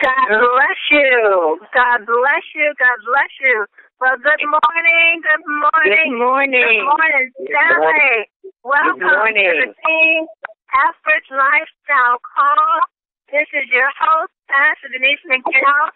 God bless you. God bless you. God bless you. Well, good morning. Good morning. Good morning. Good morning, Sally. Welcome to the Team Average Lifestyle Call. This is your host, Pastor Denise McDowell,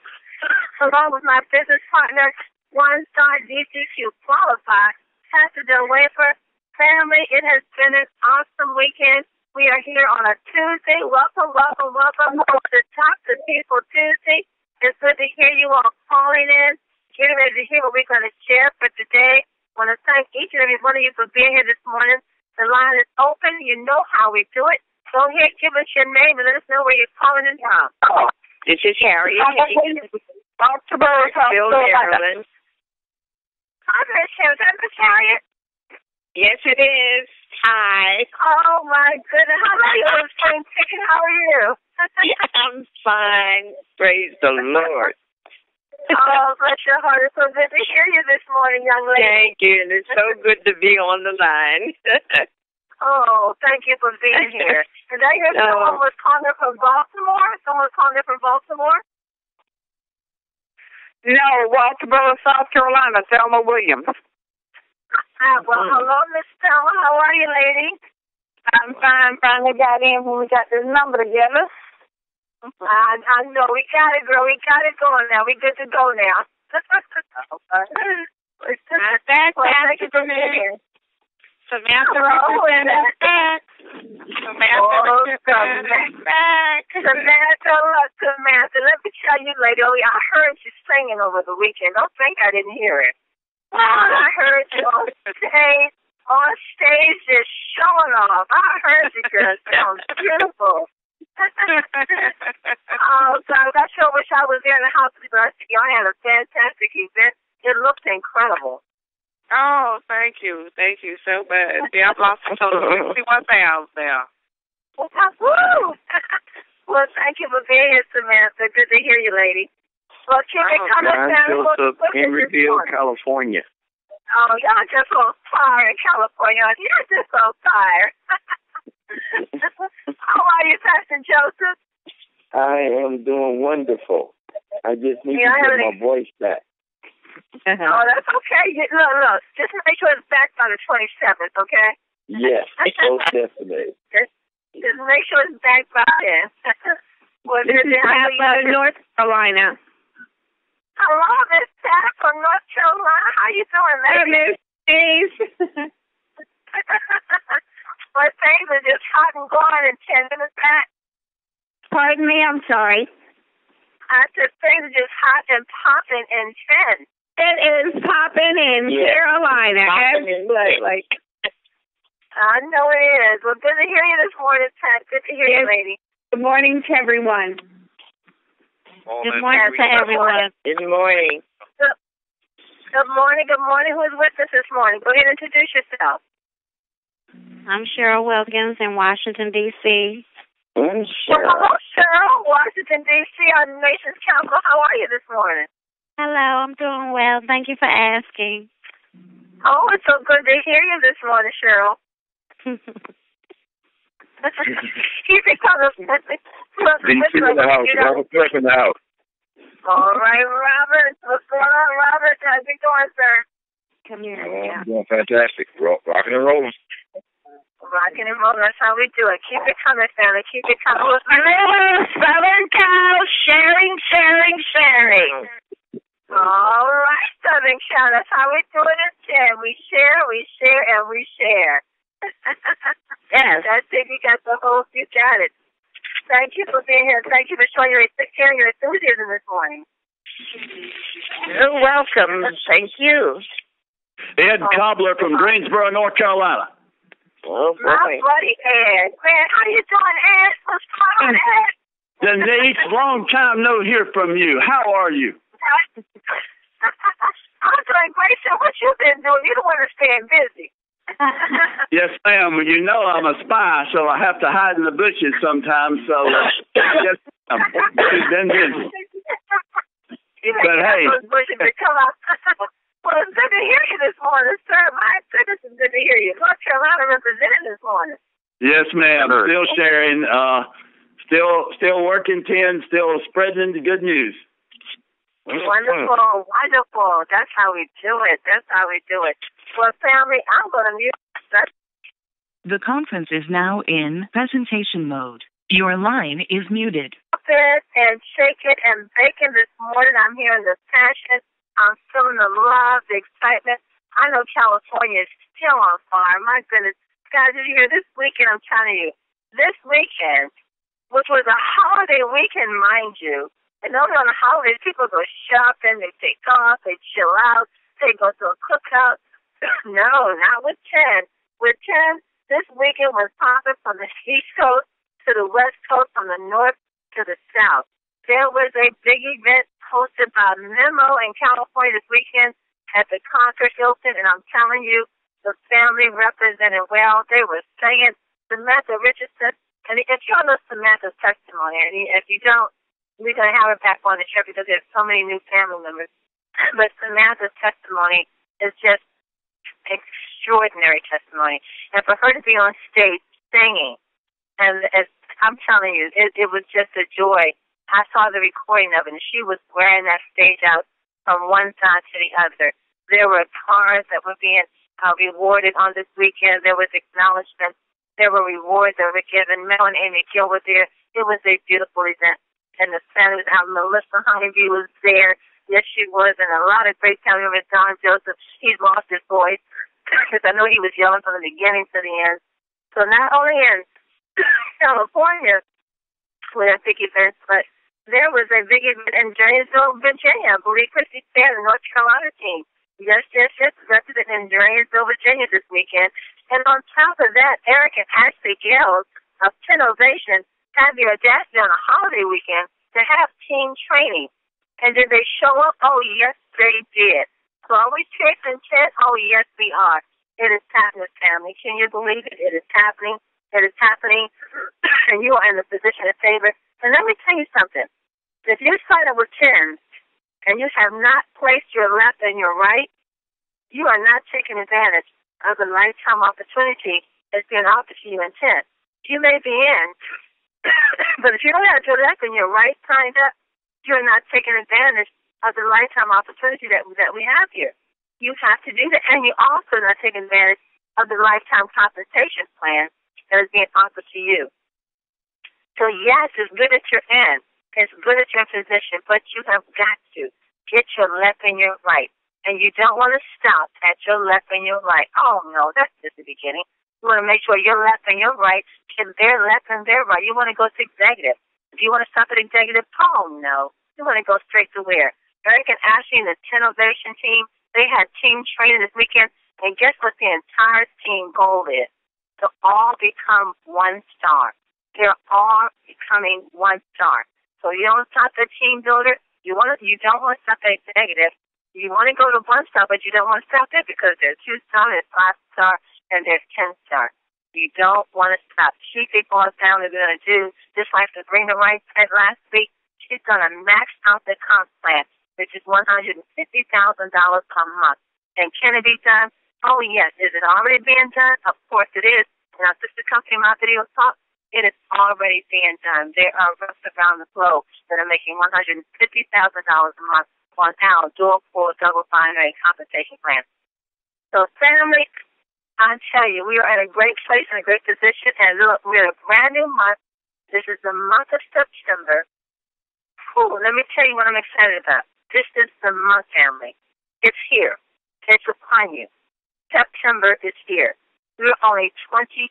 along with my business partner, one-star DCQ qualified, Pastor Del Wafer. Family, it has been an awesome weekend. We are here on a Tuesday. Welcome, welcome, welcome to Talk to People Tuesday. It's good to hear you all calling in, getting ready to hear what we're going to share for today. I want to thank each and every one of you for being here this morning. The line is open. You know how we do it. Go ahead, give us your name and let us know where you're calling in from. This is Harriet. Bill Maryland. Hi, Miss Harriet. Yes, it is. Hi. Oh, my goodness. How are you, Spring Chicken? How are you? I'm fine. Praise the Lord. Oh, bless your heart. It's so good to hear you this morning, young lady. Thank you. And it's so good to be on the line. Oh, thank you for being here. Did I hear someone was calling from Baltimore? Someone was calling from Baltimore? No, Walterboro, South Carolina, Thelma Williams. Well, hello, Miss Stella. How are you, lady? I'm fine. Finally got in when we got this number together. I know. We got it, girl. We got it going now. We good to go now. Thank you for being here. Samantha represents back. Samantha, let me tell you, lady, I heard you singing over the weekend. Don't think I didn't hear it. I heard you on stage just showing off. I heard you, girl. It sounds beautiful. Oh, God, I sure wish I was there in the house with you. Y'all had a fantastic event. It looked incredible. Oh, thank you. Thank you so much. Yeah, I've lost a total of 61 pounds now. Woo! Well, thank you for being here, Samantha. Good to hear you, lady. Well, keep it coming down. Joseph, Emeryville, California. Oh, y'all just on fire in California. You're just on fire. How are you, Pastor Joseph? I am doing wonderful. I just need to get my voice back. Oh, that's okay. Look. Just make sure it's back by the 27th, okay? Yes, most definitely. Just make sure it's back by then. Well, this is Pat North Carolina. Hello, Miss Pat from North Carolina. How you doing, lady? Miss Steve. Well, things are just hot and going in 10 minutes back. Pardon me, I'm sorry. I said things are just hot and popping in 10. It is popping in Carolina. Absolutely. I know it is. Well, good to hear you this morning, Pat. Good to hear you, lady. Good morning to everyone. Good morning to everyone. Good morning. Good morning. Good morning. Who's with us this morning? Go ahead and introduce yourself. I'm Cheryl Wilkins in Washington, D.C. Hello, Cheryl, Washington, D.C., our nation's capital. How are you this morning? Hello, I'm doing well. Thank you for asking. Oh, it's so good to hear you this morning, Cheryl. Keep it coming. DC in the house. Robert Clark in the house. All right, Robert. What's going on, Robert? How's it going, sir? Come here. I'm doing fantastic. Rocking and rolling. Rocking and rolling. That's how we do it. Keep it coming, family. Keep it coming. Southern Cal, sharing. All right, Southern Cal. That's how we do it in 10. We share, and we share. Yes. That's it. You got the whole, you got it. Thank you for being here. Thank you for sharing your enthusiasm this morning. You're welcome. Thank you. Ed Cobbler from Greensboro, North Carolina. Oh, boy. My buddy Ed. How you doing, Ed? What's going on, Ed? Denise, long time no hear from you. How are you? I'm doing great, sir. What you been doing? You're the one that's staying busy. Yes, ma'am. You know I'm a spy, so I have to hide in the bushes sometimes. So, yes, she's been busy. But hey. Well, it's good to hear you this morning, sir. My goodness, it's good to hear you. North Carolina representing this morning. Yes, ma'am. Still Still working, 10, still spreading the good news. Wonderful, wonderful. That's how we do it. Well, family, I'm going to mute. The conference is now in presentation mode. Your line is muted. And shake it and bake it this morning. I'm hearing the passion. I'm feeling the love, the excitement. I know California is still on fire. My goodness. Guys, did you hear this weekend? I'm telling you, this weekend, which was a holiday weekend, mind you, and only on the holidays, people go shopping, they take off, they chill out, they go to a cookout. No, not with 10. With 10, this weekend was popping from the East Coast to the West Coast, from the North to the South. There was a big event hosted by Memo in California this weekend at the Concord Hilton, and I'm telling you, the family represented well. They were singing Samantha Richardson, and if you all know Samantha's testimony, and if you don't, we're going to have her back on the show because there's so many new family members. But Samantha's testimony is just extraordinary testimony. And for her to be on stage singing, and as I'm telling you, it was just a joy. I saw the recording of it, and she was wearing that stage out from one side to the other. There were cars that were being rewarded on this weekend. There was acknowledgement. There were rewards that were given. Mel and Amy Gill were there. It was a beautiful event. And the family was out. Melissa Honeybee was there. Yes, she was. And a lot of great family members. Don Joseph, he's lost his voice because I know he was yelling from the beginning to the end. So not only in California with a big event, but there was a big event in Dranesville, Virginia. I believe Christy Stan, the North Carolina team. Yes, representing Dranesville, Virginia this weekend. And on top of that, Eric and Ashley Gales of Innovation had the audacity on a holiday weekend to have team training. And did they show up? Oh, yes, they did. So are we chasing 10? Oh, yes, we are. It is happening, family. Can you believe it? It is happening. It is happening. And you are in the position of favor. And let me tell you something. If you sign up with 10, and you have not placed your left and your right, you are not taking advantage of the lifetime opportunity that's being offered to you in 10. You may be in, but if you don't have your left and your right signed up, you're not taking advantage of the lifetime opportunity that we have here. You have to do that, and you also not taking advantage of the lifetime compensation plan that is being offered to you. So yes, it's good that you're in. It's good at your position, but you have got to get your left and your right. And you don't want to stop at your left and your right. Oh, no, that's just the beginning. You want to make sure your left and your right and their left and their right. You want to go to executive. If you want to stop at executive, oh, no. You want to go straight to where? Eric and Ashley and the Innovation team, they had team training this weekend. And guess what the entire team goal is? To all become one star. They're all becoming one star. So you don't stop at team builder. You don't want to stop at executive. You want to go to 1 star, but you don't want to stop there because there's 2 star, there's 5 star, and there's 10 star. You don't want to stop. She people down they're going to do just like the Bring the Right said last week. She's going to max out the comp plan, which is $150,000 per month. And can it be done? Oh, yes. Is it already being done? Of course it is. And our sister company, My Video Talk, it is already being done. There are reps around the globe that are making $150,000 a month on our dual, full, double binary compensation plan. So, family, I tell you, we are at a great place and a great position. And look, we're in a brand new month. This is the month of September. Ooh, let me tell you what I'm excited about. This is the month, family. It's here. It's upon you. September is here. We're only 25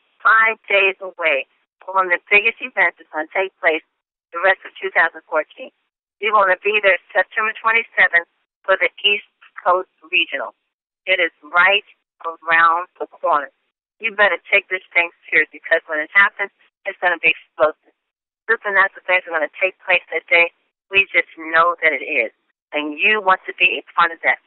days away from the biggest event that's going to take place the rest of 2014. We're going to be there September 27th for the East Coast Regional. It is right around the corner. You better take this thing serious because when it happens, it's going to be explosive. This and that's the things that are going to take place that day. We just know that it is. And you want to be a part of that.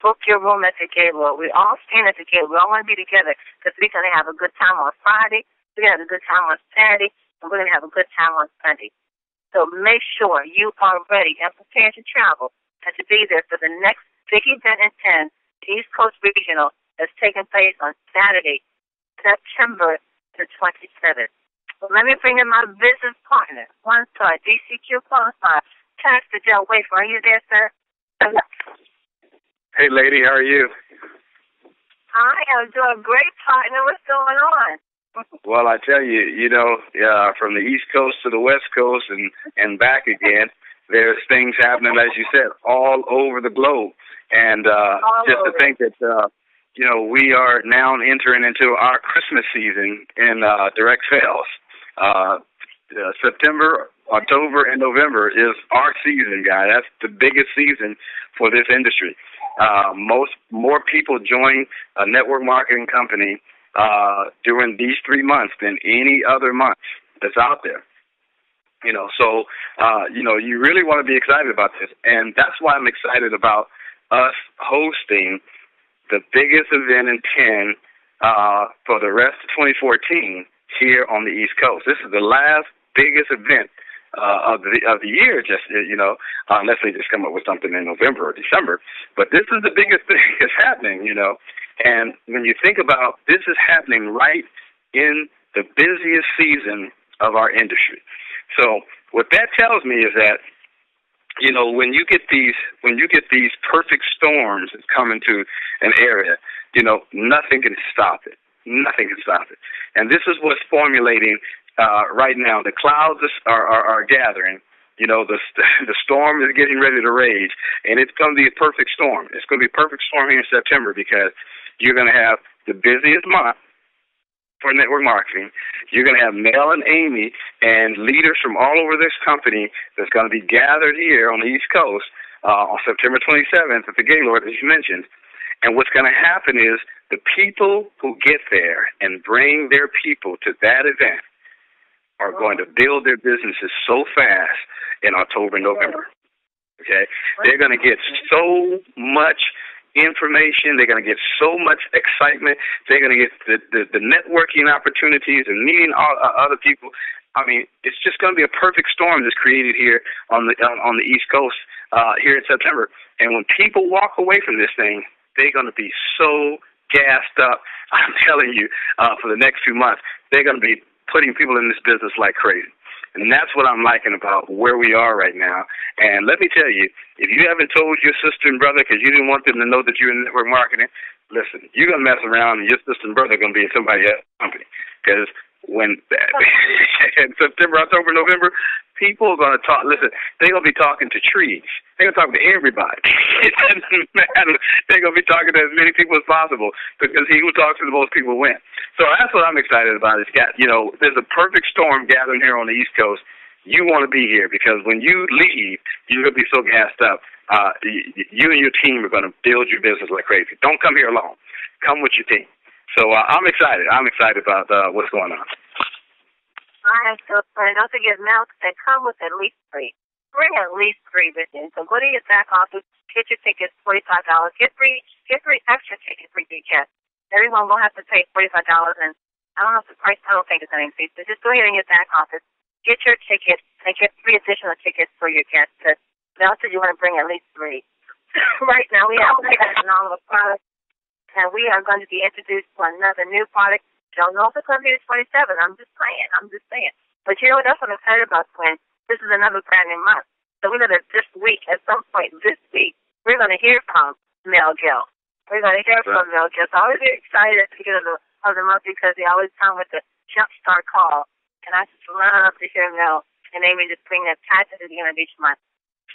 Book your room at the Gaylord. We're all staying at the Gaylord. We all want to be together because we're going to have a good time on Friday. We're going to have a good time on Saturday, and we're going to have a good time on Sunday. So make sure you are ready and prepared to travel and to be there for the next big event in 10, the East Coast Regional, that's taking place on Saturday, September the 27th. Well, let me bring in my business partner, One Star, DCQ Qualified, Pastor Joe Wafer. Are you there, sir? Hey, lady, how are you? I am doing great, partner. What's going on? Well, I tell you, from the East Coast to the West Coast and back again, there's things happening, as you said, all over the globe. And just to think that, we are now entering into our Christmas season in direct sales. September, October, and November is our season, guy. That's the biggest season for this industry. More people join a network marketing company during these 3 months than any other month that's out there. So you really want to be excited about this, and that's why I'm excited about us hosting the biggest event in 10 for the rest of 2014 here on the East Coast. This is the last biggest event of the year, unless they just come up with something in November or December. But this is the biggest thing that's happening, And when you think about this is happening right in the busiest season of our industry. So what that tells me is that, when you get these perfect storms that come into an area, nothing can stop it. Nothing can stop it. And this is what's formulating right now. The clouds are gathering. The storm is getting ready to rage, and it's going to be a perfect storm. It's going to be a perfect storm here in September because you're going to have the busiest month for network marketing. You're going to have Mel and Amy and leaders from all over this company that's going to be gathered here on the East Coast on September 27th at the Gaylord, as you mentioned. And what's going to happen is the people who get there and bring their people to that event are going to build their businesses so fast in October and November. Okay? They're going to get so much information. They're going to get so much excitement. They're going to get the networking opportunities and meeting other people. I mean, it's just going to be a perfect storm that's created here on the East Coast here in September. And when people walk away from this thing, they're going to be so gassed up. I'm telling you, for the next few months, they're going to be putting people in this business like crazy. And that's what I'm liking about where we are right now. And let me tell you, if you haven't told your sister and brother because you didn't want them to know that you're in network marketing, listen, you're going to mess around and your sister and brother are going to be in somebody else's company. Because when in September, October, November, people are going to talk. Listen, they're going to be talking to trees. They're going to talk to everybody. It doesn't matter. They're going to be talking to as many people as possible because he who talks to the most people wins. So that's what I'm excited about. There's a perfect storm gathering here on the East Coast. You want to be here because when you leave, you're going to be so gassed up. You and your team are going to build your business like crazy. Don't come here alone. Come with your team. So I'm excited. I'm excited about what's going on. I am so excited. Don't forget, Mel, they come with at least 3. Bring at least 3 with you. So go to your back office, get your tickets, $45. Get 3 extra tickets for your guests. Everyone will have to pay $45, and I don't know if the price, I don't think it's an increase, but just go ahead in your back office, get your tickets, and get 3 additional tickets for your guests. Mel said you want to bring at least 3. Right now, we have a phenomenal product. And we are going to be introduced to another new product. Don't know if it's going to be the 27th. I'm just saying. But you know what? That's what I'm excited about, Quinn. This is another brand new month. So we're going to, this week, at some point this week, we're going to hear from Mel Gill. We're going to hear from Mel Gill. So I was very excited because of the month because they always come with the jumpstart call. And I just love to hear Mel and Amy just bring that passion to the end of each month.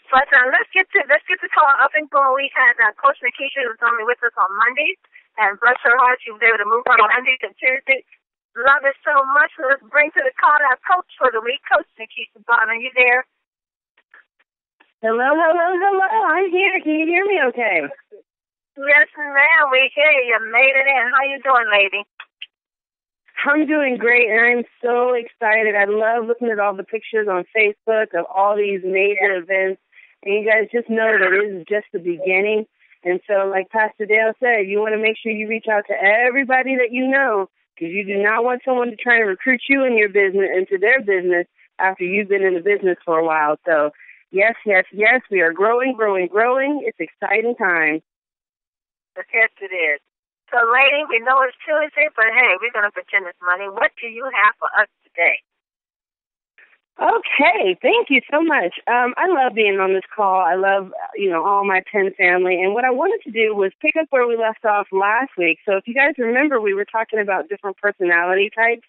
But let's get to call up and going. We had Coach Nikisha who was only with us on Mondays, and bless her heart, she was able to move on Mondays and Tuesdays. Love it so much. Let's bring to the call our coach for the week, Coach Nikisha Bond. Are you there? Hello. I'm here. Can you hear me okay? Yes, ma'am. We hear you. You made it in. How you doing, lady? I'm doing great, and I'm so excited. I love looking at all the pictures on Facebook of all these major events. And you guys just know that it is just the beginning. And so, like Pastor Dale said, you want to make sure you reach out to everybody that you know because you do not want someone to try and recruit you in your business, into their business after you've been in the business for a while. So, yes, we are growing. It's exciting time. Yes, it is. So, lady, we know it's Tuesday, but, hey, we're going to pretend it's Monday. What do you have for us today? Okay, thank you so much. I love being on this call. I love, all my Penn family. And what I wanted to do was pick up where we left off last week. So if you guys remember, we were talking about different personality types.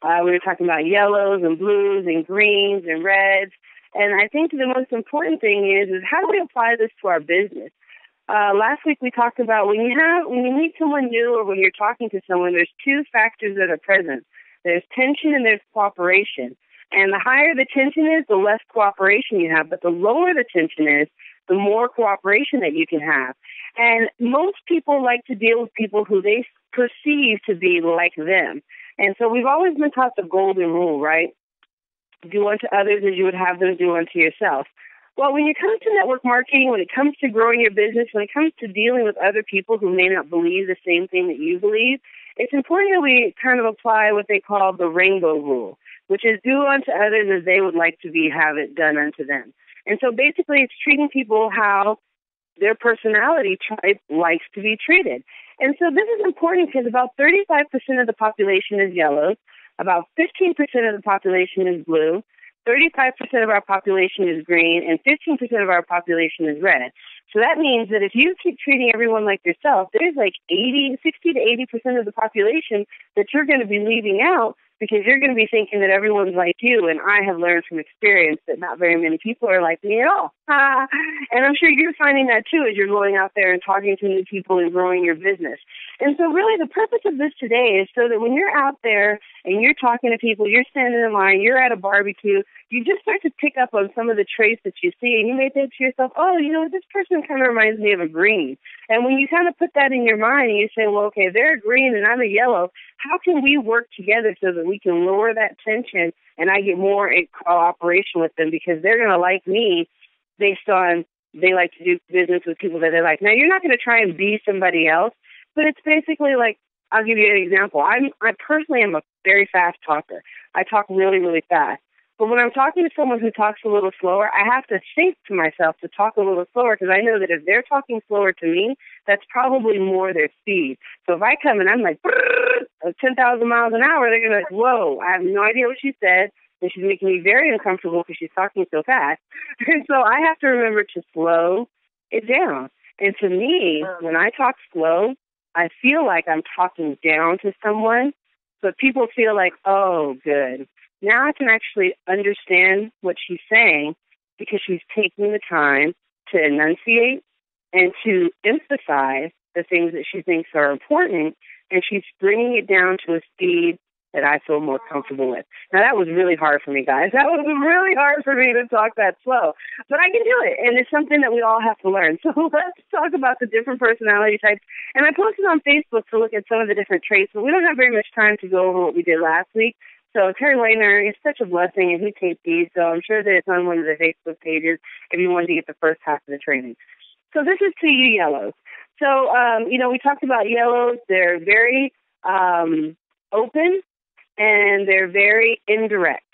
We were talking about yellows and blues and greens and reds. And I think the most important thing is how do we apply this to our business? Last week we talked about when you meet someone new or when you're talking to someone, there's two factors that are present. There's tension and there's cooperation. And the higher the tension is, the less cooperation you have. But the lower the tension is, the more cooperation that you can have. And most people like to deal with people who they perceive to be like them. And so we've always been taught the golden rule, right? Do unto others as you would have them do unto yourself. Well, when it comes to network marketing, when it comes to growing your business, when it comes to dealing with other people who may not believe the same thing that you believe, it's important that we kind of apply what they call the rainbow rule, which is do unto others as they would like to have it done unto them. And so basically it's treating people how their personality type likes to be treated. And so this is important because about 35% of the population is yellow, about 15% of the population is blue, 35% of our population is green, and 15% of our population is red. So that means that if you keep treating everyone like yourself, there's like 60 to 80% of the population that you're going to be leaving out because you're going to be thinking that everyone's like you. And I have learned from experience that not very many people are like me at all. And I'm sure you're finding that too as you're going out there and talking to new people and growing your business. And so really the purpose of this today is so that when you're out there and you're talking to people, you're standing in line, you're at a barbecue, you just start to pick up on some of the traits that you see, and you may think to yourself, oh, this person kind of reminds me of a green. And when you kind of put that in your mind and you say, well, okay, they're a green and I'm a yellow, how can we work together so that we can lower that tension and I get more in cooperation with them because they're going to like me based on they like to do business with people that they like. Now, you're not going to try and be somebody else, but it's basically like, I'll give you an example. I personally am a very fast talker. I talk really, really fast. But when I'm talking to someone who talks a little slower, I have to think to myself to talk a little slower because I know that if they're talking slower to me, that's probably more their speed. So if I come and I'm like 10,000 miles an hour, they're going to be like, whoa, I have no idea what she said, and she's making me very uncomfortable because she's talking so fast. And so I have to remember to slow it down. And to me, when I talk slow, I feel like I'm talking down to someone, but people feel like, oh, good. Now I can actually understand what she's saying because she's taking the time to enunciate and to emphasize the things that she thinks are important, and she's bringing it down to a speed that I feel more comfortable with. Now, that was really hard for me, guys. That was really hard for me to talk that slow. But I can do it, and it's something that we all have to learn. So let's talk about the different personality types. And I posted on Facebook to look at some of the different traits, but we don't have very much time to go over what we did last week. So Terry Whitener is such a blessing, and he taped these, so I'm sure that it's on one of the Facebook pages if you wanted to get the first half of the training. So this is to you yellows. So, we talked about yellows. They're very open, and they're very indirect.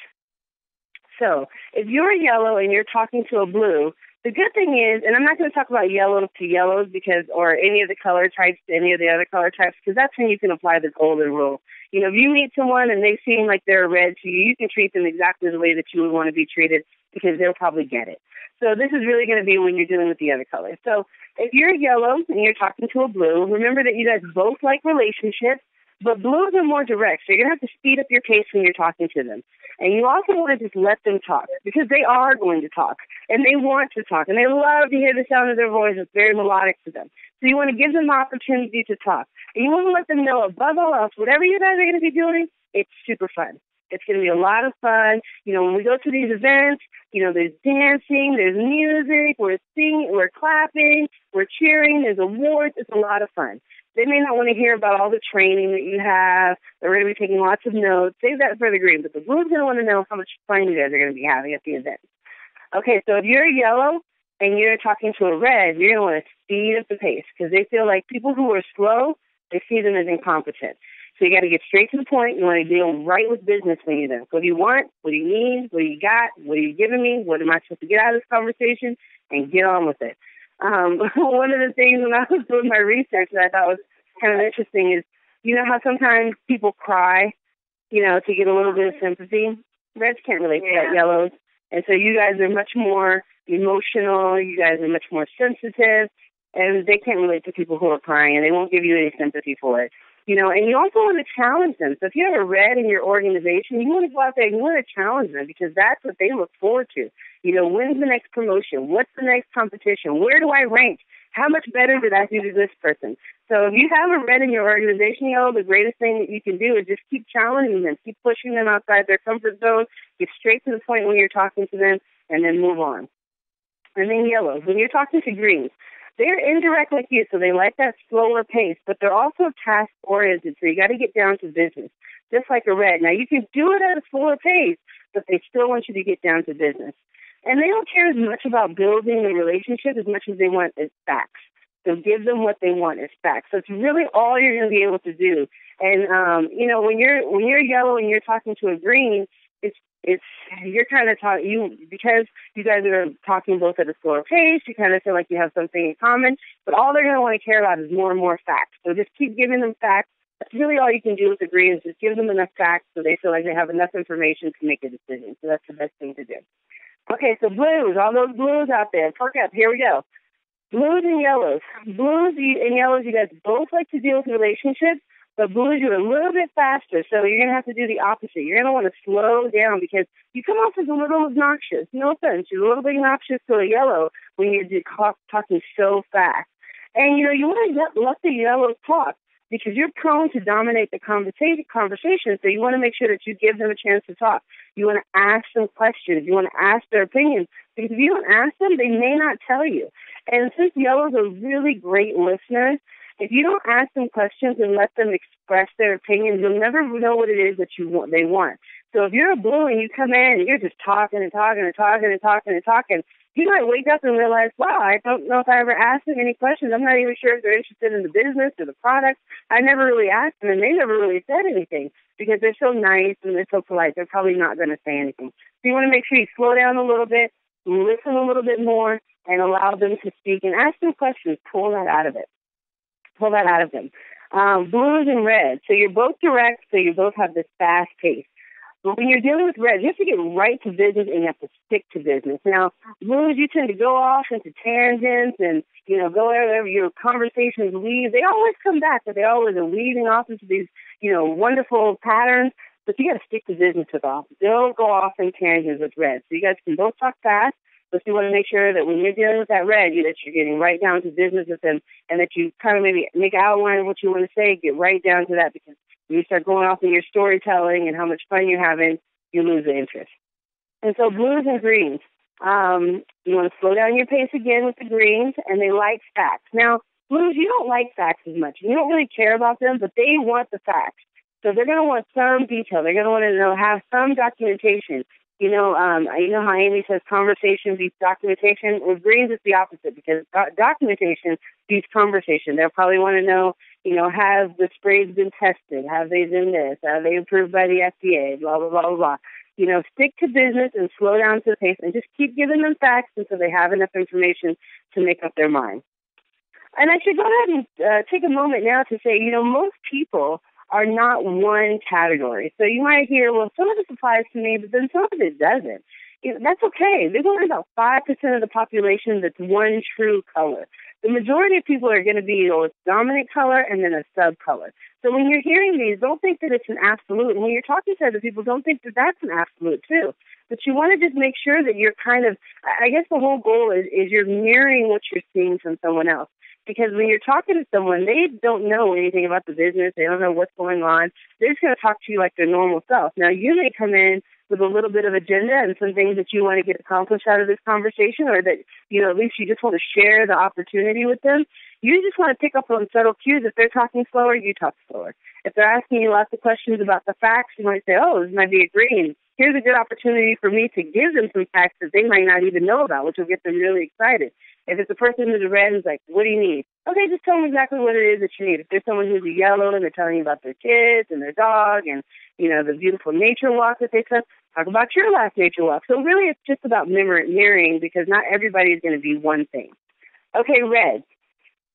So if you're a yellow and you're talking to a blue, the good thing is, and I'm not going to talk about yellows to yellows or any of the color types to any of the other color types, because that's when you can apply the golden rule. If you meet someone and they seem like they're a red to you, you can treat them exactly the way that you would want to be treated because they'll probably get it. So this is really going to be when you're dealing with the other colors. So if you're yellow and you're talking to a blue, remember that you guys both like relationships, but blues are more direct. So you're going to have to speed up your pace when you're talking to them. And you also want to just let them talk because they are going to talk and they want to talk and they love to hear the sound of their voice. It's very melodic to them. So you want to give them the opportunity to talk. And you want to let them know above all else, whatever you guys are going to be doing, it's super fun. It's going to be a lot of fun. When we go to these events, there's dancing, there's music, we're singing, we're clapping, we're cheering, there's awards. It's a lot of fun. They may not want to hear about all the training that you have. They're going to be taking lots of notes. Save that for the green. But the blue's going to want to know how much fun you guys are going to be having at the event. Okay, so if you're a yellow and you're talking to a red, you're going to want to speed up the pace because they feel like people who are slow, they see them as incompetent. So you got to get straight to the point. You want to deal right with business when you're there. What do you want? What do you need? What do you got? What are you giving me? What am I supposed to get out of this conversation? And get on with it. One of the things when I was doing my research that I thought was kind of interesting is, how sometimes people cry, to get a little bit of sympathy. Reds can't relate to that yellows. And so you guys are much more emotional. You guys are much more sensitive. And they can't relate to people who are crying, and they won't give you any sympathy for it. You know, and you also want to challenge them. So if you have a red in your organization, you want to go out there and you want to challenge them because that's what they look forward to. You know, when's the next promotion? What's the next competition? Where do I rank? How much better did I do to this person? So if you have a red in your organization, yellow, the greatest thing that you can do is just keep challenging them, keep pushing them outside their comfort zone, get straight to the point when you're talking to them, and then move on. And then yellows, when you're talking to greens, they're indirect like you, so they like that slower pace, but they're also task-oriented, so you got to get down to business, just like a red. Now, you can do it at a slower pace, but they still want you to get down to business. And they don't care as much about building a relationship as much as they want is facts. So give them what they want is facts. So it's really all you're going to be able to do. And, you know, when you're yellow and you're talking to a green, you're kind of because you guys are talking both at a slower pace, you kind of feel like you have something in common, but all they're going to want to care about is more and more facts. So just keep giving them facts. That's really all you can do with the greens, just give them enough facts so they feel like they have enough information to make a decision. So that's the best thing to do. Okay, so blues, all those blues out there, perk up, here we go. Blues and yellows. Blues and yellows, you guys both like to deal with relationships, but blues, you're a little bit faster, so you're going to have to do the opposite. You're going to want to slow down because you come off as a little obnoxious. No offense, you're a little bit obnoxious to a yellow when you're talking so fast. And, you know, you want to let the yellows talk because you're prone to dominate the conversation, so you want to make sure that you give them a chance to talk. You want to ask them questions. You want to ask their opinions because if you don't ask them, they may not tell you. And since yellows are really great listeners, if you don't ask them questions and let them express their opinions, you'll never know what it is that they want. So if you're a blue and you come in and you're just talking and talking and talking and talking and talking, you might wake up and realize, wow, I don't know if I ever asked them any questions. I'm not even sure if they're interested in the business or the product. I never really asked them, and they never really said anything because they're so nice and they're so polite. They're probably not going to say anything. So you want to make sure you slow down a little bit, listen a little bit more, and allow them to speak and ask them questions. Pull that out of them. Blues and reds. So you're both direct, so you both have this fast pace. But when you're dealing with reds, you have to get right to business and you have to stick to business. Now, blues, you tend to go off into tangents and, you know, go wherever your conversations lead. They always come back, but they always are weaving off into these, you know, wonderful patterns. But you got to stick to business with all. Don't go off in tangents with reds. So you guys can both talk fast, but you want to make sure that when you're dealing with that red, that you're getting right down to business with them and that you kind of maybe make an outline of what you want to say, get right down to that because when you start going off in your storytelling and how much fun you're having, you lose the interest. And so blues and greens, you want to slow down your pace again with the greens, and they like facts. Now, blues, you don't like facts as much. You don't really care about them, but they want the facts. So they're going to want some detail. They're going to want to have some documentation. You know how Amy says conversation beats documentation? With greens, it's the opposite because documentation beats conversation. They'll probably want to know, you know, have the sprays been tested? Have they been this? Are they approved by the FDA? Blah, blah, blah, blah, blah. You know, stick to business and slow down to the pace and just keep giving them facts until they have enough information to make up their mind. And I should go ahead and take a moment now to say, you know, most people are not one category. So you might hear, well, some of this applies to me, but then some of it doesn't. That's okay. There's only about 5% of the population that's one true color. The majority of people are going to be a dominant color and then a sub-color. So when you're hearing these, don't think that it's an absolute. And when you're talking to other people, don't think that that's an absolute too. But you want to just make sure that you're kind of, I guess the whole goal is you're mirroring what you're seeing from someone else. Because when you're talking to someone, they don't know anything about the business. They don't know what's going on. They're just going to talk to you like their normal self. Now, you may come in with a little bit of agenda and some things that you want to get accomplished out of this conversation, or that, you know, at least you just want to share the opportunity with them. You just want to pick up on subtle cues. If they're talking slower, you talk slower. If they're asking you lots of questions about the facts, you might say, oh, this might be a green. Here's a good opportunity for me to give them some facts that they might not even know about, which will get them really excited. If it's a person who's a red who's like, what do you need? Okay, just tell them exactly what it is that you need. If there's someone who's a yellow and they're telling you about their kids and their dog and, you know, the beautiful nature walk that they took, talk about your last nature walk. So really it's just about mirroring because not everybody is going to be one thing. Okay, reds.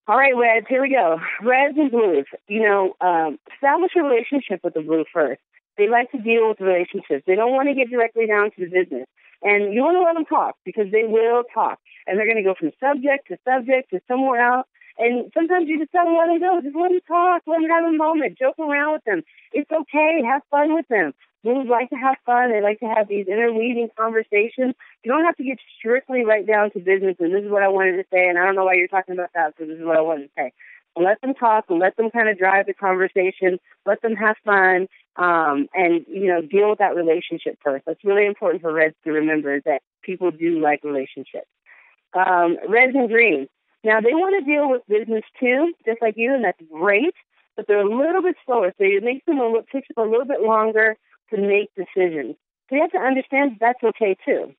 All right, reds, here we go. Reds and blues. You know, establish a relationship with the blue first. They like to deal with relationships. They don't want to get directly down to the business. And you want to let them talk because they will talk. And they're going to go from subject to somewhere else. And sometimes you just got to let them go. Just let them talk. Let them have a moment. Joke around with them. It's okay. Have fun with them. Blues like to have fun. They like to have these interweaving conversations. You don't have to get strictly right down to business. And this is what I wanted to say. And I don't know why you're talking about that, so this is what I wanted to say. Let them talk and let them kind of drive the conversation. Let them have fun. And, deal with that relationship first. That's really important for Reds to remember, is that people do like relationships. Reds and Greens. Now, they want to deal with business too, just like you, and that's great, but they're a little bit slower, so it takes them a little bit longer to make decisions. So you have to understand that's okay too.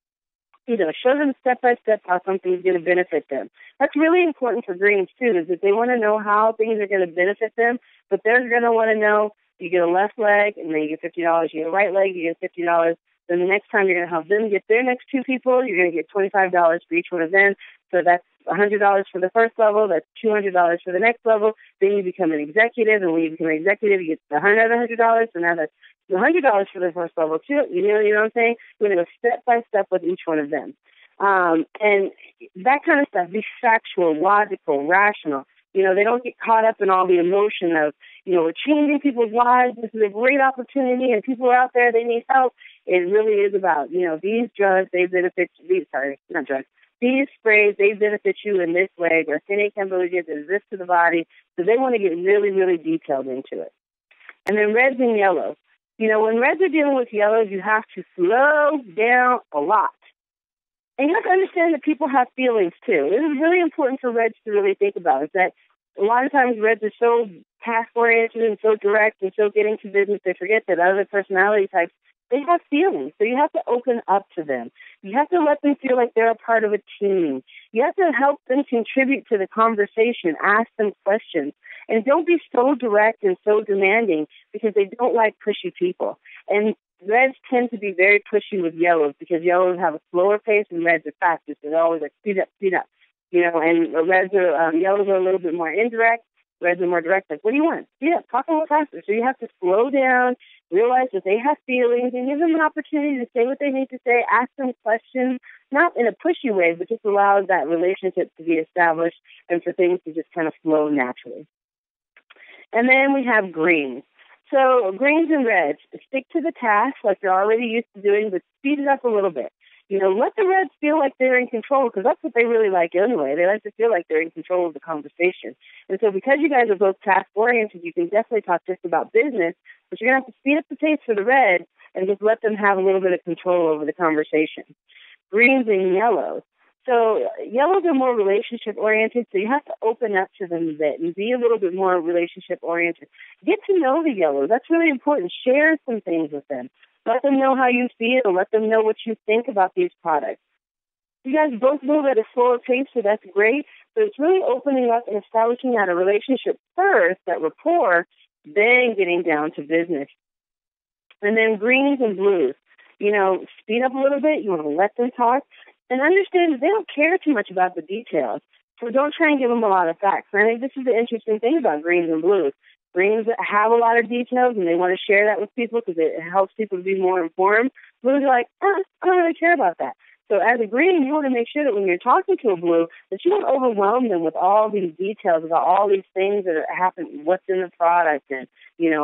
Show them step by step how something's going to benefit them. That's really important for Greens too, is that they want to know how things are going to benefit them, but they're going to want to know you get a left leg, and then you get $50. You get a right leg, you get $50. Then the next time you're going to help them get their next two people, you're going to get $25 for each one of them. So that's $100 for the first level. That's $200 for the next level. Then you become an executive, and when you become an executive, you get another $100. So now that's $100 for the first level too. You know what I'm saying? You're going to go step by step with each one of them. And that kind of stuff, be factual, logical, rational. They don't get caught up in all the emotion of, we're changing people's lives. This is a great opportunity, and people are out there, they need help. It really is about, these drugs, they benefit, these sprays, they benefit you in this way. Arsenic Cambogia does this to the body. So they want to get really, really detailed into it. And then Reds and Yellows. When Reds are dealing with Yellows, you have to slow down a lot. And you have to understand that people have feelings too. This is really important for Reds to really think about, is that a lot of times Reds are so task-oriented and so direct and so getting to business, they forget that other personality types, they have feelings. So you have to open up to them. You have to let them feel like they're a part of a team. You have to help them contribute to the conversation, ask them questions. And don't be so direct and so demanding, because they don't like pushy people. And Reds tend to be very pushy with Yellows, because Yellows have a slower pace and Reds are faster. So they're always like, speed up. And Yellows are a little bit more indirect. Reds are more direct, like, what do you want? Speed up, talk a little faster. So you have to slow down, realize that they have feelings, and give them an opportunity to say what they need to say, ask them questions, not in a pushy way, but just allows that relationship to be established and for things to just kind of flow naturally. And then we have Greens. So Greens and Reds, stick to the task like you're already used to doing, but speed it up a little bit. Let the Reds feel like they're in control, because that's what they really like anyway. They like to feel like they're in control of the conversation. And so because you guys are both task-oriented, you can definitely talk just about business, but you're going to have to speed up the pace for the Reds and just let them have a little bit of control over the conversation. Greens and Yellows. So Yellows are more relationship-oriented, so you have to open up to them a bit and be a little bit more relationship-oriented. Get to know the Yellows. That's really important. Share some things with them. Let them know how you feel. Let them know what you think about these products. You guys both move at a slower pace, so that's great. But it's really opening up and establishing that a relationship first, that rapport, then getting down to business. And then Greens and Blues. Speed up a little bit. You want to let them talk. And understand that they don't care too much about the details. So don't try and give them a lot of facts. And I think this is the interesting thing about Greens and Blues. Greens have a lot of details, and they want to share that with people because it helps people to be more informed. Blues are like, I don't really care about that. So as a Green, you want to make sure that when you're talking to a Blue, that you don't overwhelm them with all these details about all these things that happen, what's in the product, and,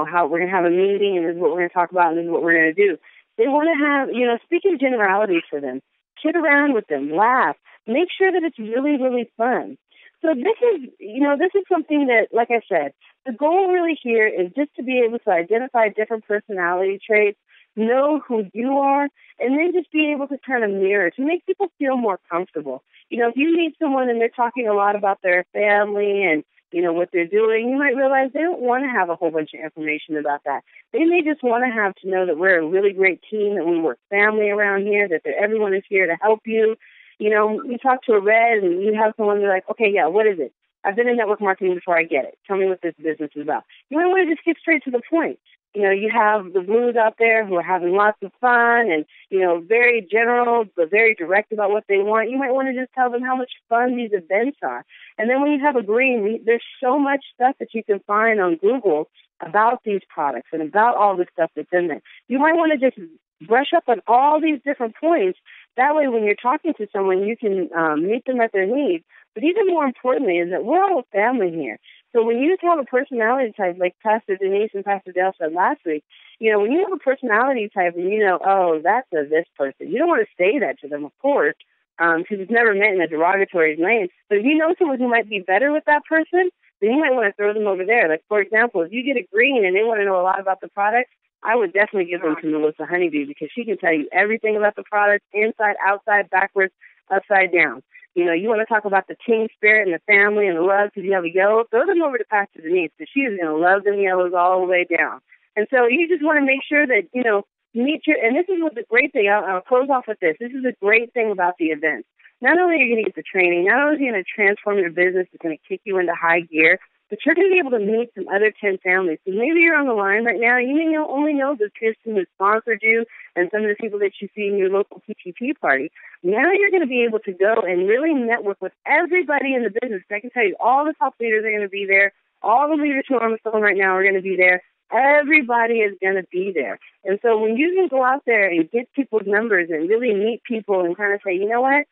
how we're going to have a meeting, and this is what we're going to talk about, and this is what we're going to do. They want to have, speak in generalities for them. Kid around with them, laugh, make sure that it's really, really fun. So this is something that, like I said, the goal really here is just to be able to identify different personality traits, know who you are, and then just be able to kind of mirror to make people feel more comfortable. If you meet someone and they're talking a lot about their family and, what they're doing, you might realize they don't want to have a whole bunch of information about that. They may just want to have to know that we're a really great team, that we work family around here, that everyone is here to help you. You talk to a Red and you have someone, they're like, okay, yeah, what is it? I've been in network marketing before, I get it. Tell me what this business is about. You might want to just get straight to the point. You know, you have the blues out there who are having lots of fun and, you know, very general but very direct about what they want. You might want to just tell them how much fun these events are. And then when you have a green, there's so much stuff that you can find on Google about these products and about all the stuff that's in there. You might want to just brush up on all these different points. That way when you're talking to someone, you can meet them at their needs. But even more importantly is that we're all a family here. So when you have a personality type, like Pastor Denise and Pastor Dale said last week, you know, when you have a personality type and you know, oh, that's a this person, you don't want to say that to them, of course, because it's never meant in a derogatory lane. But if you know someone who might be better with that person, then you might want to throw them over there. Like, for example, if you get a green and they want to know a lot about the product, I would definitely give them to Melissa Honeybee because she can tell you everything about the product, inside, outside, backwards, upside down. You know, you want to talk about the team spirit and the family and the love because you have a yellow, throw them over to Pastor Denise because she is going to love them yellows all the way down. And so you just want to make sure that, you know, meet your, and this is what the great thing, I'll close off with this. This is a great thing about the event. Not only are you going to get the training, not only are you going to transform your business, it's going to kick you into high gear, but you're going to be able to meet some other 10 families. So maybe you're on the line right now. You may only know the person who sponsored you and some of the people that you see in your local PTP party. Now you're going to be able to go and really network with everybody in the business. I can tell you all the top leaders are going to be there. All the leaders who are on the phone right now are going to be there. Everybody is going to be there. And so when you can go out there and get people's numbers and really meet people and kind of say, you know what?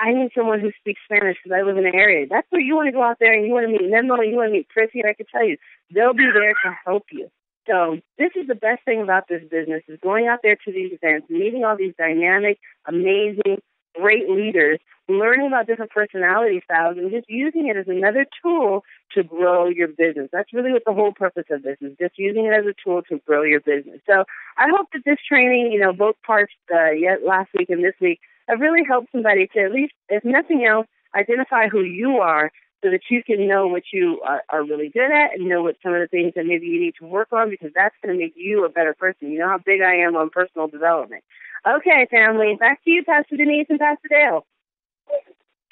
I need someone who speaks Spanish because I live in the area. That's where you want to go out there and you want to meet Memo and you want to meet Prissy, and I can tell you, they'll be there to help you. So this is the best thing about this business is going out there to these events, meeting all these dynamic, amazing, great leaders, learning about different personality styles, and just using it as another tool to grow your business. That's really what the whole purpose of this is, just using it as a tool to grow your business. So I hope that this training, you know, both parts last week and this week, have really helped somebody to at least, if nothing else, identify who you are so that you can know what you are really good at and know what some of the things that maybe you need to work on because that's going to make you a better person. You know how big I am on personal development. Okay, family, back to you, Pastor Denise and Pastor Dale.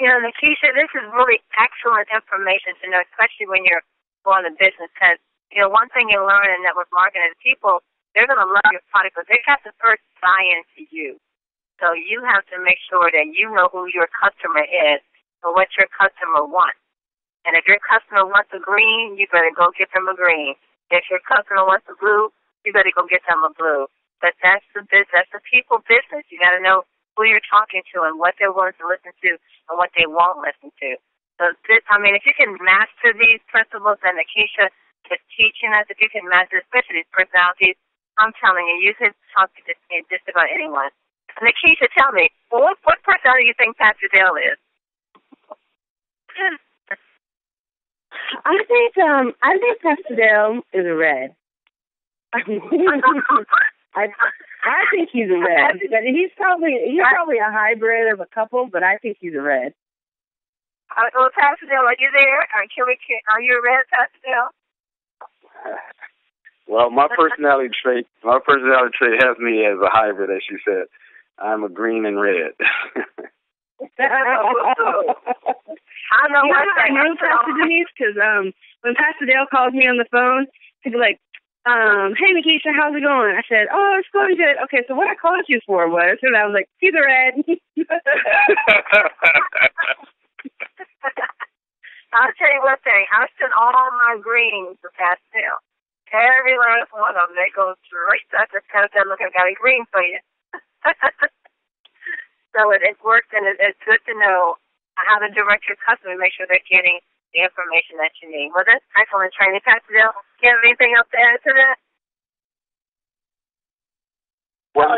You know, Nikisha, this is really excellent information to know, especially when you're going to business because, you know, one thing you learn in network marketing is people, they're going to love your product, but they have to first buy into you. So you have to make sure that you know who your customer is and what your customer wants. And if your customer wants a green, you better go get them a green. If your customer wants a blue, you better go get them a blue. But that's the people business. You got to know who you're talking to and what they're willing to listen to and what they won't listen to. So if you can master these principles that Nikisha is teaching us, if you can master especially these personalities, I'm telling you, you can talk to just about anyone. Nikisha, tell me, what personality do you think Pastor Dale is? I think Pastor Dale is a red. I think he's a red. But he's probably a hybrid of a couple, but I think he's a red. Well, Pastor Dale, are you there? Are you a red, Pastor Dale? Well, my personality trait has me as a hybrid, as you said. I'm a green and red. I know Pastor Denise, because when Pastor Dale calls me on the phone, he'd be like, hey, Nikisha, how's it going? I said, oh, it's going good. Okay, so what I called you for was, and I was like, he's a red. I'll tell you one thing. I sent all my greens to Pastor Dale. Every last one of them, they go straight. That's just kind of look, I got a green for you. So it works, and it's good to know how to direct your customer and make sure they're getting the information that you need. Well, that's excellent training. Pastor Dale, do you have anything else to add to that? Well,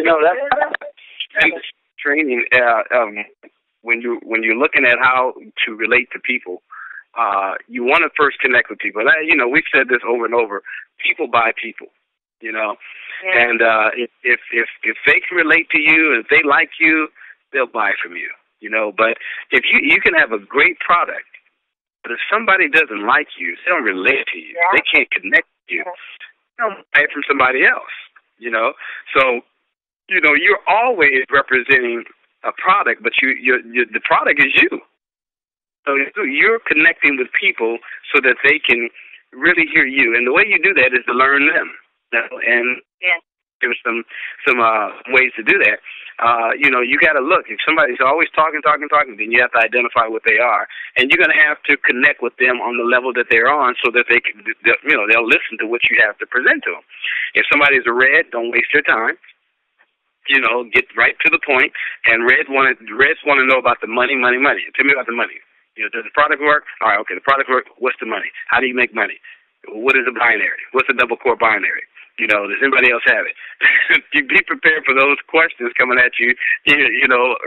that's training. When you're looking at how to relate to people, you want to first connect with people. We've said this over and over. People buy people. Yeah. And if they can relate to you, if they like you, they'll buy from you. But if you can have a great product, but if somebody doesn't like you, they don't relate to you, they can't connect with you, they'll buy it from somebody else. So you're always representing a product, but the product is you. So you're connecting with people so that they can really hear you. And the way you do that is to learn them. And there's some ways to do that. You got to look. If somebody's always talking, then you have to identify what they are. And you're going to have to connect with them on the level that they're on so that they'll listen to what you have to present to them. If somebody's a red, don't waste your time. Get right to the point. And Reds want to know about the money. Tell me about the money. Does the product work? All right, okay, the product works. What's the money? How do you make money? What is a binary? What's a double core binary? Does anybody else have it? You be prepared for those questions coming at you,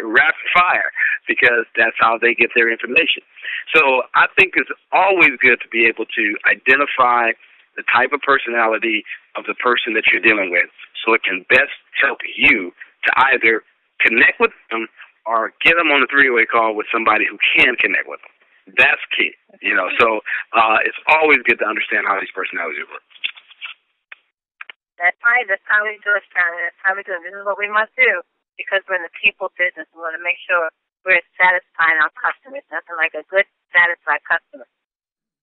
rapid fire, because that's how they get their information. So I think it's always good to be able to identify the type of personality of the person that you're dealing with so it can best help you to either connect with them or get them on a three-way call with somebody who can connect with them. That's key, So it's always good to understand how these personalities work. That's right. That's how we do it, Shannon. That's how we do it. This is what we must do because we're in the people business. We want to make sure we're satisfying our customers. Nothing like a good, satisfied customer.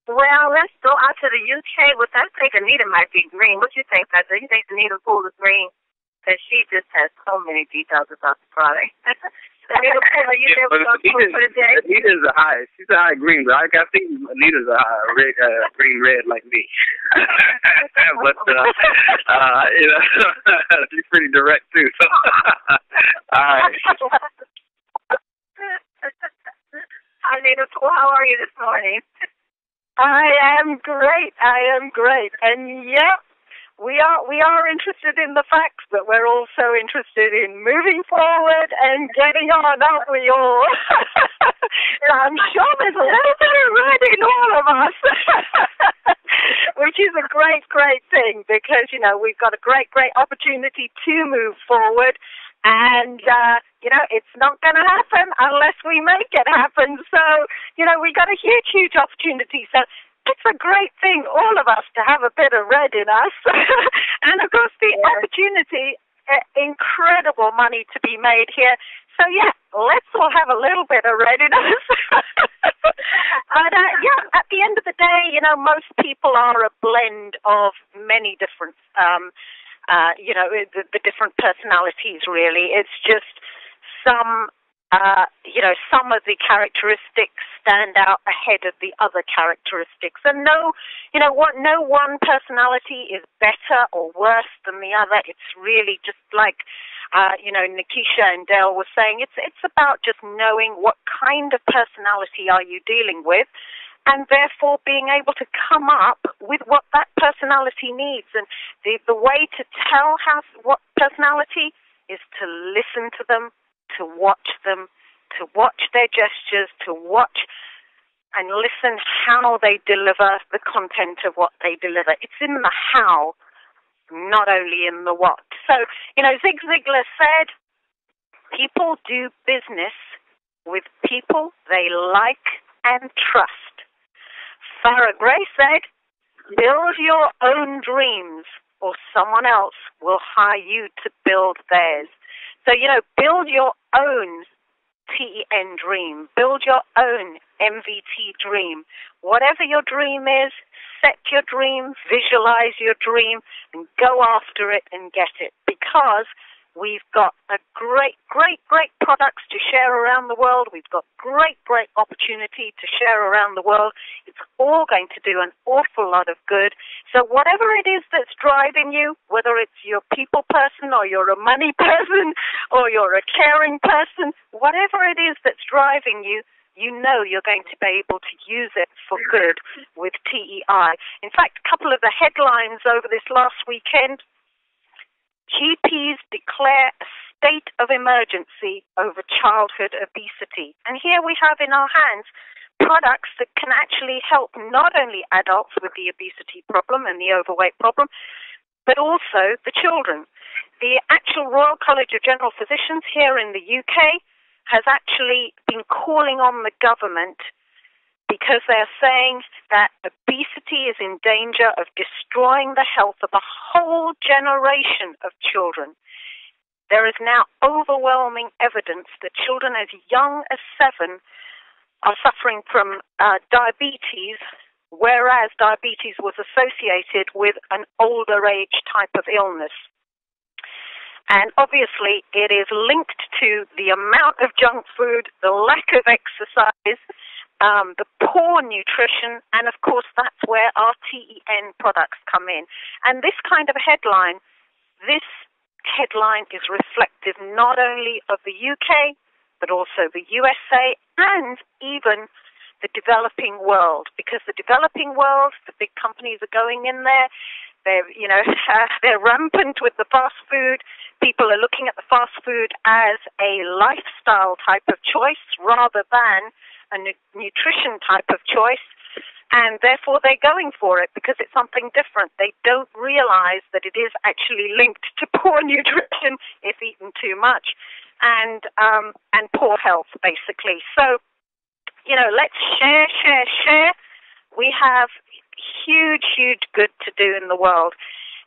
Well, let's go out to the UK. Well, I think Anita might be green. What do you think, Pastor? You think Anita Poole is green? Because she just has so many details about the product. Anita Poole, are you there with us for the day? Anita's a high. She's a high green, but I think Anita's a high red, green red like me. But she's pretty direct too. So. All right. Anita Poole, how are you this morning? I am great. And we are interested in the facts, but we're also interested in moving forward and getting on, aren't we all? I'm sure there's a little bit of red in all of us, which is a great thing because, we've got a great opportunity to move forward. And, it's not going to happen unless we make it happen. So, we got a huge opportunity. So it's a great thing, all of us, to have a bit of red in us. And, of course, the opportunity, incredible money to be made here. So, let's all have a little bit of red in us. But, at the end of the day, most people are a blend of many different the different personalities, really. It's just some of the characteristics stand out ahead of the other characteristics. And no one personality is better or worse than the other. It's really just like, Nikisha and Dale were saying, it's about just knowing what kind of personality are you dealing with, and therefore being able to come up with what that personality needs. And the way to tell what personality is to listen to them, to watch their gestures, to watch and listen how they deliver the content of what they deliver. It's in the how, not only in the what. So, Zig Ziglar said, people do business with people they like and trust. Farrah Gray said, build your own dreams or someone else will hire you to build theirs. So, build your own TEN dream. Build your own MVT dream. Whatever your dream is, set your dream, visualize your dream, and go after it and get it. Because we've got a great products to share around the world. We've got great opportunity to share around the world. It's all going to do an awful lot of good. So whatever it is that's driving you, whether it's your people person or you're a money person or you're a caring person, whatever it is that's driving you, you're going to be able to use it for good with TEI. In fact, a couple of the headlines over this last weekend, GPs declare a state of emergency over childhood obesity. And here we have in our hands products that can actually help not only adults with the obesity problem and the overweight problem, but also the children. The actual Royal College of General Physicians here in the UK has actually been calling on the government because they're saying that obesity is in danger of destroying the health of a whole generation of children. There is now overwhelming evidence that children as young as 7 are suffering from diabetes, whereas diabetes was associated with an older age type of illness. And obviously, it is linked to the amount of junk food, the lack of exercise, the poor nutrition, and of course, that's where our TEN products come in. And this kind of headline is reflective not only of the UK, but also the USA and even the developing world, because the developing world, the big companies are going in there. They're rampant with the fast food. People are looking at the fast food as a lifestyle type of choice rather than a nutrition type of choice, and therefore they're going for it because it's something different. They don't realize that it is actually linked to poor nutrition if eaten too much, and poor health, basically. So, let's share. We have huge good to do in the world.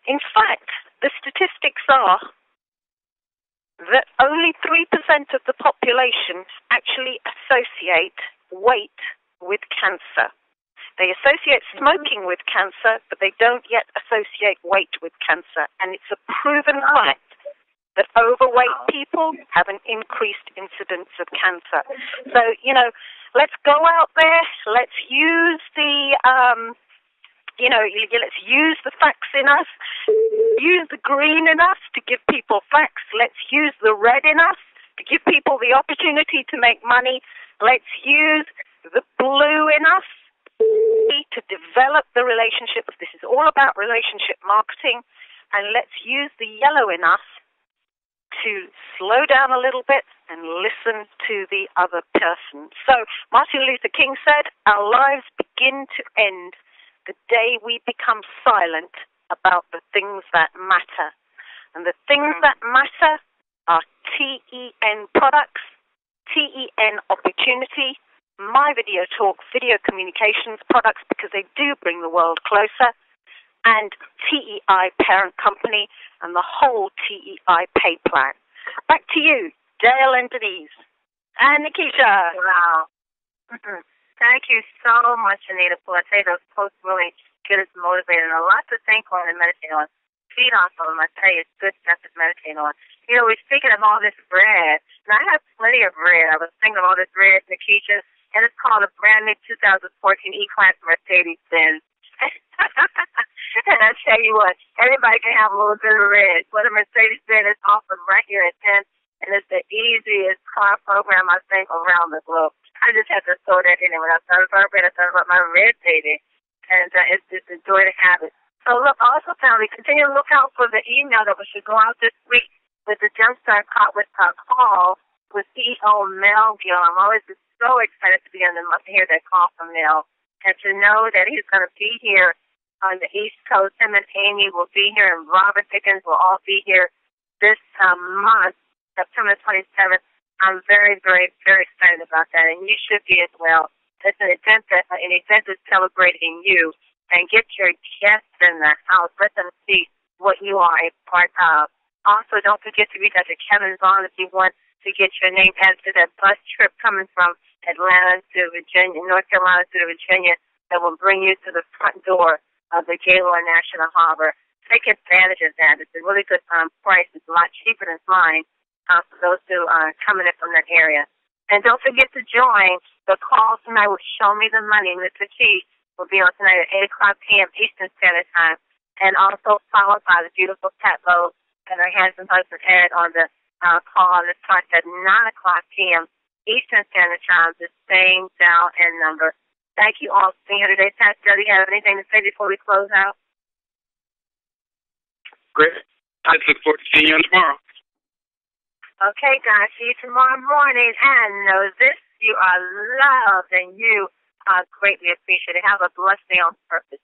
In fact, the statistics are that only 3% of the population actually associate weight with cancer. They associate smoking with cancer, but they don't yet associate weight with cancer. And it's a proven fact that overweight people have an increased incidence of cancer. So, let's go out there. Let's use let's use the facts in us. Use the green in us to give people facts. Let's use the red in us to give people the opportunity to make money. Let's use the blue in us to develop the relationships. This is all about relationship marketing. And let's use the yellow in us to slow down a little bit and listen to the other person. So Martin Luther King said, our lives begin to end the day we become silent about the things that matter. And the things that matter are TEN products, TEN opportunity, my video talk, video communications products, because they do bring the world closer, and TEI parent company and the whole TEI pay plan. Back to you, Dale and Denise. And Nikisha. Wow. Thank you so much, Anita, for those posts really get us motivated. And a lot to think on and meditate on. Feed off of them. I tell you, it's good stuff to meditate on. We're speaking of all this bread. And I have plenty of bread. I was thinking of all this bread, Nikisha, and it's called a brand new 2014 E-Class Mercedes-Benz. And I tell you what, everybody can have a little bit of bread. What a Mercedes-Benz is offered right here at 10, and it's the easiest car program, I think, around the globe. I just have to throw that in there. When I thought about bread, I thought about my red baby. And it's just a joy to have it. So look, also, family, continue to look out for the email that we should go out this week with the Jumpstart call with CEO Mel Gill. I'm always just so excited to be on the month to hear that call from Mel. And to know that he's going to be here on the East Coast. Him and Amy will be here, and Robert Dickens will all be here this month, September 27th. I'm very, very, very excited about that, and you should be as well. It's an event that's celebrating you, and get your guests in the house. Let them see what you are a part of. Also, don't forget to reach out to Kevin Vaughn if you want to get your name added to that bus trip coming from Atlanta to Virginia, North Carolina to Virginia, that will bring you to the front door of the Gaylord National Harbor. Take advantage of that. It's a really good price. It's a lot cheaper than mine. For those who are coming in from that area. And don't forget to join the call tonight with Show Me the Money. Mr. T will be on tonight at 8 o'clock p.m. Eastern Standard Time, and also followed by the beautiful Pat Lowe and her handsome husband Ed on the call on this time at 9 o'clock p.m. Eastern Standard Time, the same dial and number. Thank you all for being here today. Pat, do you have anything to say before we close out? Great. I look forward to seeing you tomorrow. Okay, guys, see you tomorrow morning. And know this, you are loved and you are greatly appreciated. Have a blessed day on purpose.